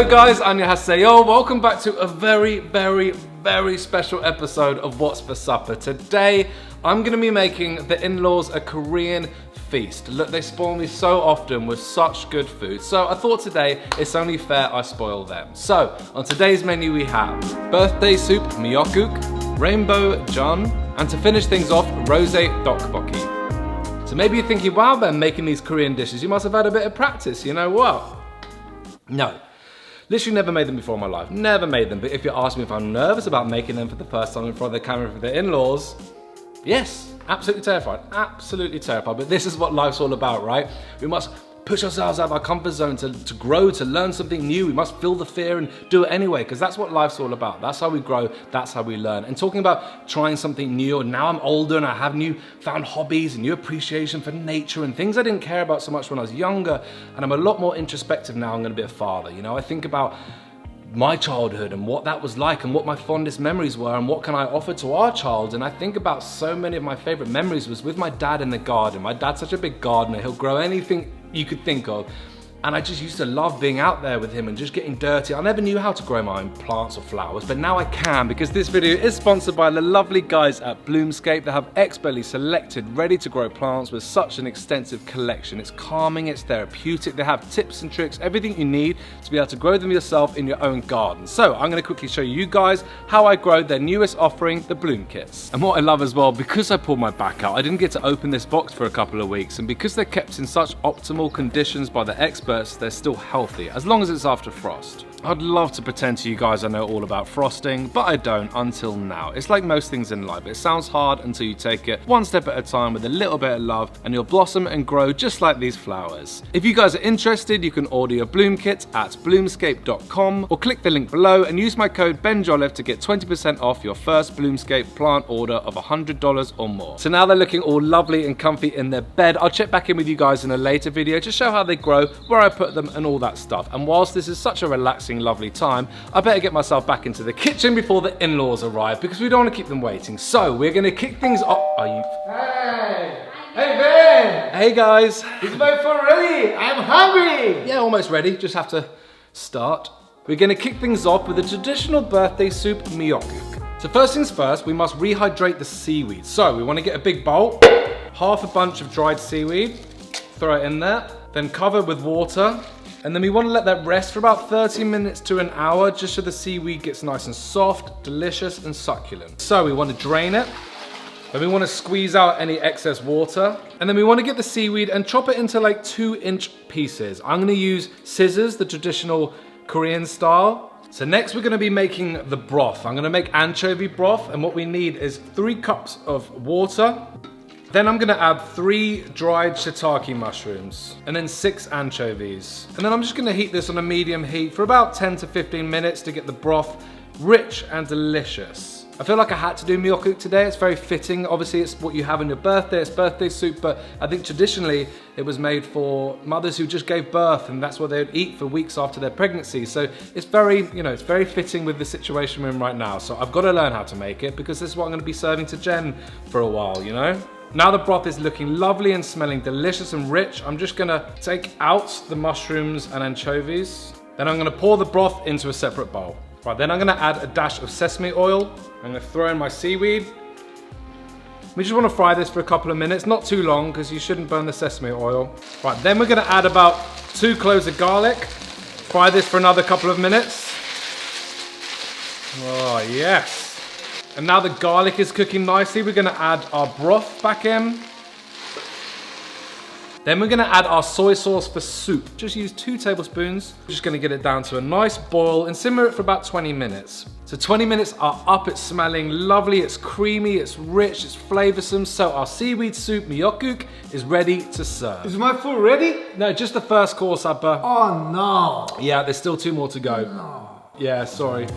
Hello guys, 안녕하세요. Welcome back to a very special episode of What's for Supper. Today, I'm gonna be making the in-laws a Korean feast. Look, they spoil me so often with such good food. So I thought today, it's only fair I spoil them. So, on today's menu we have birthday soup Miyeokguk, rainbow Jeon, and to finish things off, rose Tteokbokki. So maybe you're thinking, wow Ben, making these Korean dishes, you must have had a bit of practice, you know what? No. Literally never made them before in my life. Never made them. But if you're asking me if I'm nervous about making them for the first time in front of the camera for the in-laws, yes, absolutely terrified. Absolutely terrified. But this is what life's all about, right? We must push ourselves out of our comfort zone to grow, to learn something new. We must feel the fear and do it anyway, because that's what life's all about. That's how we grow, that's how we learn. And talking about trying something new, and now I'm older and I have newfound hobbies and new appreciation for nature and things I didn't care about so much when I was younger, and I'm a lot more introspective now. I'm gonna be a father, you know? I think about my childhood and what that was like and what my fondest memories were and what can I offer to our child. And I think about so many of my favorite memories was with my dad in the garden. My dad's such a big gardener, he'll grow anything you could think of. And I just used to love being out there with him and just getting dirty. I never knew how to grow my own plants or flowers, but now I can, because this video is sponsored by the lovely guys at Bloomscape that have expertly selected, ready to grow plants with such an extensive collection. It's calming, it's therapeutic, they have tips and tricks, everything you need to be able to grow them yourself in your own garden. So I'm gonna quickly show you guys how I grow their newest offering, the Bloom Kits. And what I love as well, because I pulled my back out, I didn't get to open this box for a couple of weeks, and because they're kept in such optimal conditions by the experts, they're still healthy, as long as it's after frost. I'd love to pretend to you guys I know all about frosting, but I don't until now. It's like most things in life. It sounds hard until you take it one step at a time with a little bit of love, and you'll blossom and grow just like these flowers. If you guys are interested, you can order your bloom kit at bloomscape.com or click the link below and use my code BENJOLIVE to get 20% off your first Bloomscape plant order of $100 or more. So now they're looking all lovely and comfy in their bed. I'll check back in with you guys in a later video to show how they grow, where I put them and all that stuff. And whilst this is such a relaxing, lovely time, I better get myself back into the kitchen before the in-laws arrive, because we don't want to keep them waiting. So we're gonna kick things off. Are you? Hey! Hey Ben! Hey guys! Is my food ready? I'm hungry! Yeah, almost ready. Just have to start. We're gonna kick things off with the traditional birthday soup, Miyeokguk. So first things first, we must rehydrate the seaweed. So we want to get a big bowl, half a bunch of dried seaweed, throw it in there, then cover with water. And then we want to let that rest for about 30 minutes to an hour, just so the seaweed gets nice and soft, delicious and succulent. So we want to drain it, then we want to squeeze out any excess water, and then we want to get the seaweed and chop it into like 2-inch pieces. I'm going to use scissors, the traditional Korean style. So next we're going to be making the broth. I'm going to make anchovy broth, and what we need is 3 cups of water. Then I'm gonna add 3 dried shiitake mushrooms, and then 6 anchovies. And then I'm just gonna heat this on a medium heat for about 10 to 15 minutes to get the broth rich and delicious. I feel like I had to do Miyeokguk today. It's very fitting. Obviously it's what you have on your birthday, it's birthday soup, but I think traditionally it was made for mothers who just gave birth, and that's what they would eat for weeks after their pregnancy. So it's very, you know, it's very fitting with the situation we're in right now. So I've gotta learn how to make it, because this is what I'm gonna be serving to Jen for a while, you know? Now the broth is looking lovely and smelling delicious and rich. I'm just gonna take out the mushrooms and anchovies. Then I'm gonna pour the broth into a separate bowl. Right, then I'm gonna add a dash of sesame oil. I'm gonna throw in my seaweed. We just wanna fry this for a couple of minutes, not too long, because you shouldn't burn the sesame oil. Right, then we're gonna add about 2 cloves of garlic. Fry this for another couple of minutes. Oh, yes. And now the garlic is cooking nicely, we're gonna add our broth back in. Then we're gonna add our soy sauce for soup. Just use 2 tablespoons. We're just gonna get it down to a nice boil and simmer it for about 20 minutes. So 20 minutes are up, it's smelling lovely, it's creamy, it's rich, it's flavorsome. So our seaweed soup, Miyeokguk, is ready to serve. Is my food ready? No, just the first course, Abba. Oh no! Yeah, there's still 2 more to go. No. Yeah, sorry.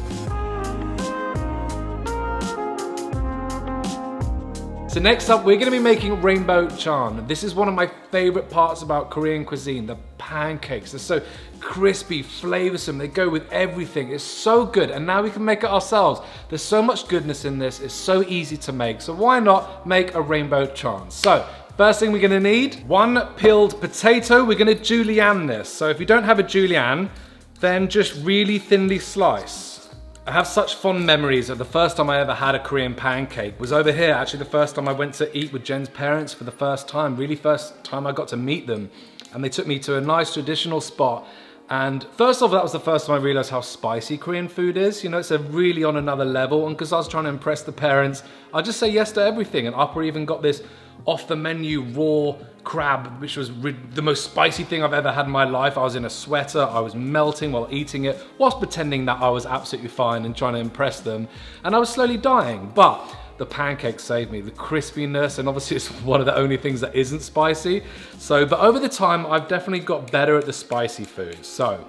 So next up, we're gonna be making rainbow Jeon. This is one of my favorite parts about Korean cuisine, the pancakes. They're so crispy, flavorsome, they go with everything. It's so good, and now we can make it ourselves. There's so much goodness in this, it's so easy to make, so why not make a rainbow Jeon? So, first thing we're gonna need, 1 peeled potato. We're gonna julienne this. So if you don't have a julienne, Then just really thinly slice. I have such fond memories of the first time I ever had a Korean pancake was over here. Actually, the first time I went to eat with Jen's parents for the first time, really first time I got to meet them. And they took me to a nice traditional spot. And first off, that was the first time I realized how spicy Korean food is. You know, it's a really on another level. And because I was trying to impress the parents, I just say yes to everything. And Upper even got this off the menu raw crab, which was the most spicy thing I've ever had in my life. I was in a sweater, I was melting while eating it, whilst pretending that I was absolutely fine and trying to impress them. And I was slowly dying, but the pancake saved me, the crispiness, and obviously it's one of the only things that isn't spicy. But over the time, I've definitely got better at the spicy foods. So,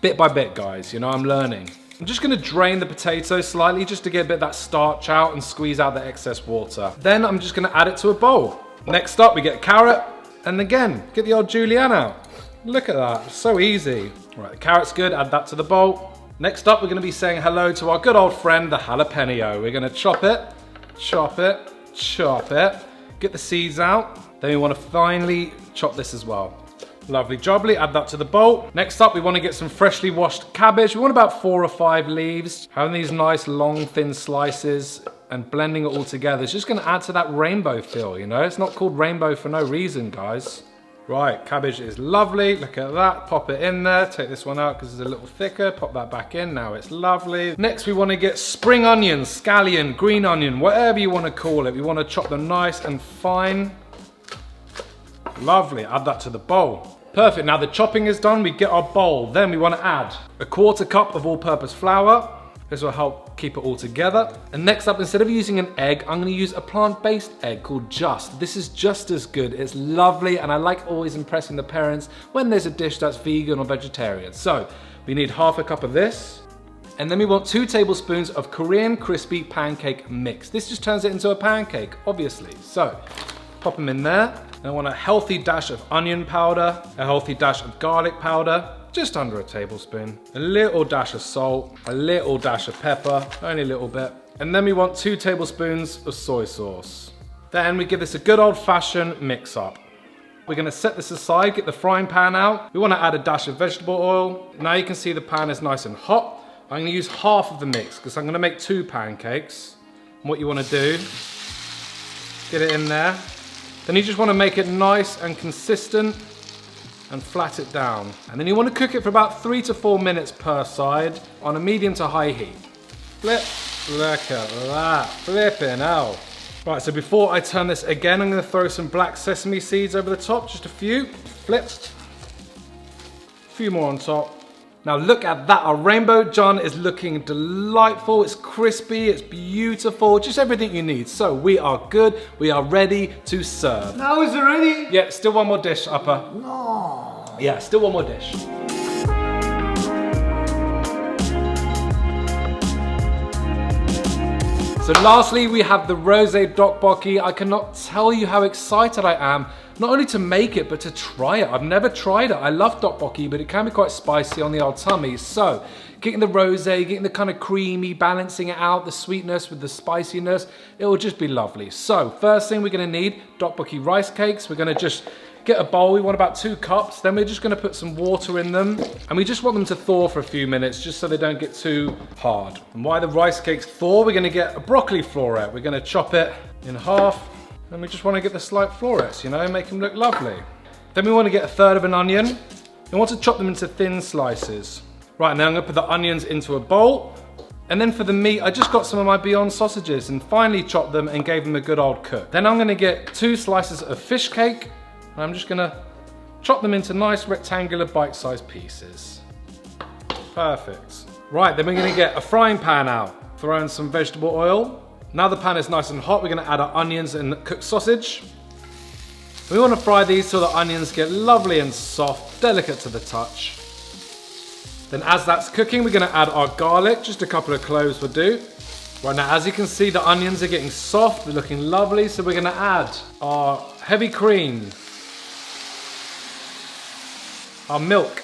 bit by bit, guys, you know, I'm learning. I'm just gonna drain the potato slightly just to get a bit of that starch out and squeeze out the excess water. Then I'm just gonna add it to a bowl. Next up, we get carrot, and again, get the old julienne out. Look at that, so easy. All right, the carrot's good, add that to the bowl. Next up, we're gonna be saying hello to our good old friend, the jalapeno. We're gonna chop it, chop it, chop it, get the seeds out. Then we wanna finely chop this as well. Lovely jubbly, add that to the bowl. Next up, we wanna get some freshly washed cabbage. We want about 4 or 5 leaves. Having these nice long thin slices and blending it all together. It's just gonna add to that rainbow feel, you know? It's not called rainbow for no reason, guys. Right, cabbage is lovely. Look at that, pop it in there. Take this one out because it's a little thicker. Pop that back in, now it's lovely. Next, we wanna get spring onion, scallion, green onion, whatever you wanna call it. We wanna chop them nice and fine. Lovely, add that to the bowl. Perfect, now the chopping is done, we get our bowl. Then we wanna add a 1/4 cup of all-purpose flour. This will help keep it all together. And next up, instead of using an egg, I'm gonna use a plant-based egg called Just. This is just as good, it's lovely, and I like always impressing the parents when there's a dish that's vegan or vegetarian. So, we need 1/2 cup of this. And then we want 2 tablespoons of Korean crispy pancake mix. This just turns it into a pancake, obviously. So, pop them in there. And I want a healthy dash of onion powder, a healthy dash of garlic powder, just under a tablespoon, a little dash of salt, a little dash of pepper, only a little bit. And then we want 2 tablespoons of soy sauce. Then we give this a good old-fashioned mix up. We're gonna set this aside, get the frying pan out. We wanna add a dash of vegetable oil. Now you can see the pan is nice and hot. I'm gonna use half of the mix because I'm gonna make 2 pancakes. And what you wanna do, get it in there. Then you just want to make it nice and consistent and flat it down. And then you want to cook it for about 3 to 4 minutes per side on a medium to high heat. Flip, look at that, flipping out. Right, so before I turn this again, I'm going to throw some black sesame seeds over the top, just a few. Flip, a few more on top. Now look at that, our rainbow Jeon is looking delightful, it's crispy, it's beautiful, just everything you need. So we are good, we are ready to serve. Now is it ready? Yeah, still one more dish, Upper. No. Yeah, still one more dish. So lastly, we have the rosé tteokbokki. I cannot tell you how excited I am, not only to make it, but to try it. I've never tried it. I love tteokbokki, but it can be quite spicy on the old tummy. So, getting the rosé, getting the kind of creamy, balancing it out, the sweetness with the spiciness, it will just be lovely. So, first thing we're gonna need, tteokbokki rice cakes. We're gonna just get a bowl, we want about 2 cups, then we're just gonna put some water in them, and we just want them to thaw for a few minutes, just so they don't get too hard. And while the rice cakes thaw, we're gonna get a broccoli floret. We're gonna chop it in half, and we just wanna get the slight florets, you know, make them look lovely. Then we wanna get 1/3 of an onion. We want to chop them into thin slices. Right, now I'm gonna put the onions into a bowl, and then for the meat, I just got some of my Beyond sausages and finely chopped them and gave them a good old cook. Then I'm gonna get 2 slices of fish cake, and I'm just gonna chop them into nice rectangular bite-sized pieces. Perfect. Right, then we're gonna get a frying pan out, throw in some vegetable oil. Now the pan is nice and hot, we're gonna add our onions and cooked sausage. We wanna fry these till the onions get lovely and soft, delicate to the touch. Then as that's cooking, we're gonna add our garlic, just a couple of cloves will do. Right now, as you can see, the onions are getting soft, they're looking lovely, so we're gonna add our heavy cream, our milk.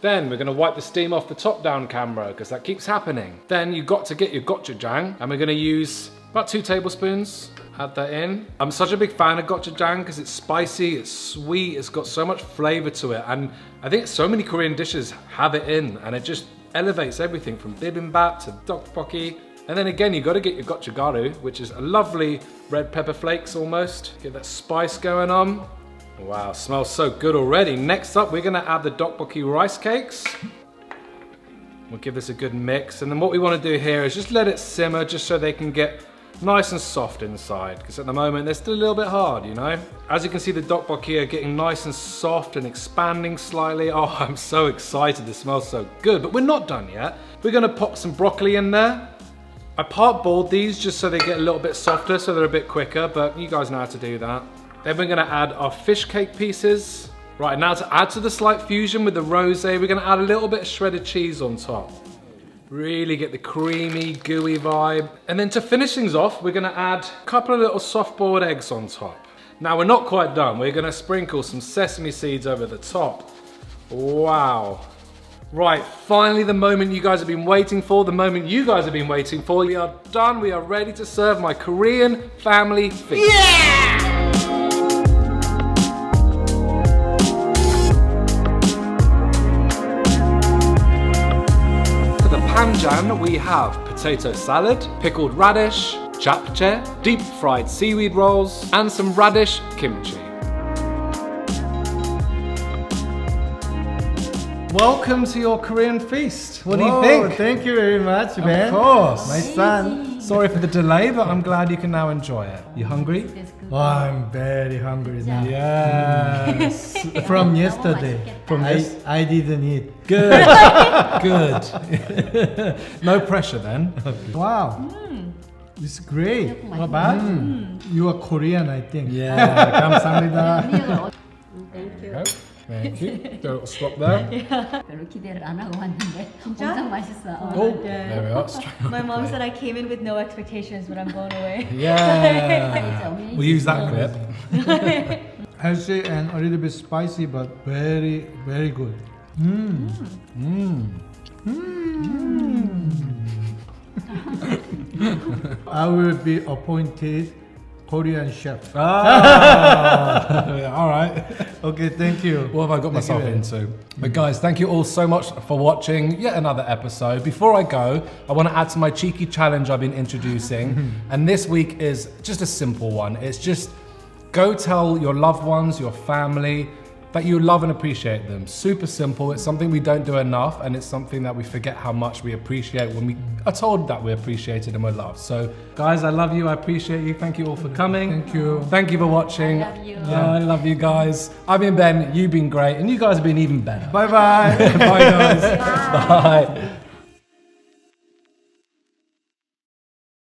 Then we're gonna wipe the steam off the top down camera because that keeps happening. Then you've got to get your gochujang, and we're gonna use About 2 tablespoons. Add that in. I'm such a big fan of gochujang because it's spicy, it's sweet, it's got so much flavor to it. And I think so many Korean dishes have it in, and it just elevates everything from bibimbap to tteokbokki. And then again, you got to get your gochugaru, which is a lovely red pepper flakes almost. Get that spice going on. Wow, smells so good already. Next up, we're gonna add the tteokbokki rice cakes. We'll give this a good mix. And then what we want to do here is just let it simmer just so they can get nice and soft inside. Because at the moment, they're still a little bit hard, you know? As you can see, the tteokbokki are getting nice and soft and expanding slightly. Oh, I'm so excited. This smells so good. But we're not done yet. We're gonna pop some broccoli in there. I part boiled these just so they get a little bit softer, so they're a bit quicker, but you guys know how to do that. Then we're gonna add our fish cake pieces. Right, now to add to the slight fusion with the rosé, we're gonna add a little bit of shredded cheese on top. Really get the creamy, gooey vibe. And then to finish things off, we're gonna add a couple of little soft-boiled eggs on top. Now we're not quite done. We're gonna sprinkle some sesame seeds over the top. Wow. Right, finally the moment you guys have been waiting for, the moment you guys have been waiting for. We are done, we are ready to serve my Korean family feast. Yeah! For the panjang, we have potato salad, pickled radish, japchae, deep fried seaweed rolls, and some radish kimchi. Welcome to your Korean feast. What do you think? Thank you very much, man. Of course. My son. Sorry for the delay, but I'm glad you can now enjoy it. You hungry? Oh, I'm very hungry now. Yes. From yesterday. From this? I didn't eat. Good. Good. No pressure then. Wow. It's great. Not bad. You are Korean, I think. Yeah. 감사합니다. Thank you. Thank you. Do a little swap there. 별로 기대를 안 하고 왔는데 엄청 맛있어. Oh, there we are. My mom said I came in with no expectations, but I'm blown away. Yeah. We'll use that clip. Healthy and a little bit spicy, but very, very good. I will be appointed Korean chef. Yeah, all right. Okay, thank you. What have I got myself into? But guys, thank you all so much for watching yet another episode. Before I go, I want to add to my cheeky challenge I've been introducing. And this week is just a simple one. It's just go tell your loved ones, your family, that you love and appreciate them. Super simple. It's something we don't do enough, and it's something that we forget how much we appreciate when we are told that we're appreciated and we're loved. So guys, I love you, I appreciate you. Thank you all for coming. Thank you. Thank you for watching. I love you. I love you guys. I've been Ben, you've been great, and you guys have been even better. Bye bye. Bye guys. Bye.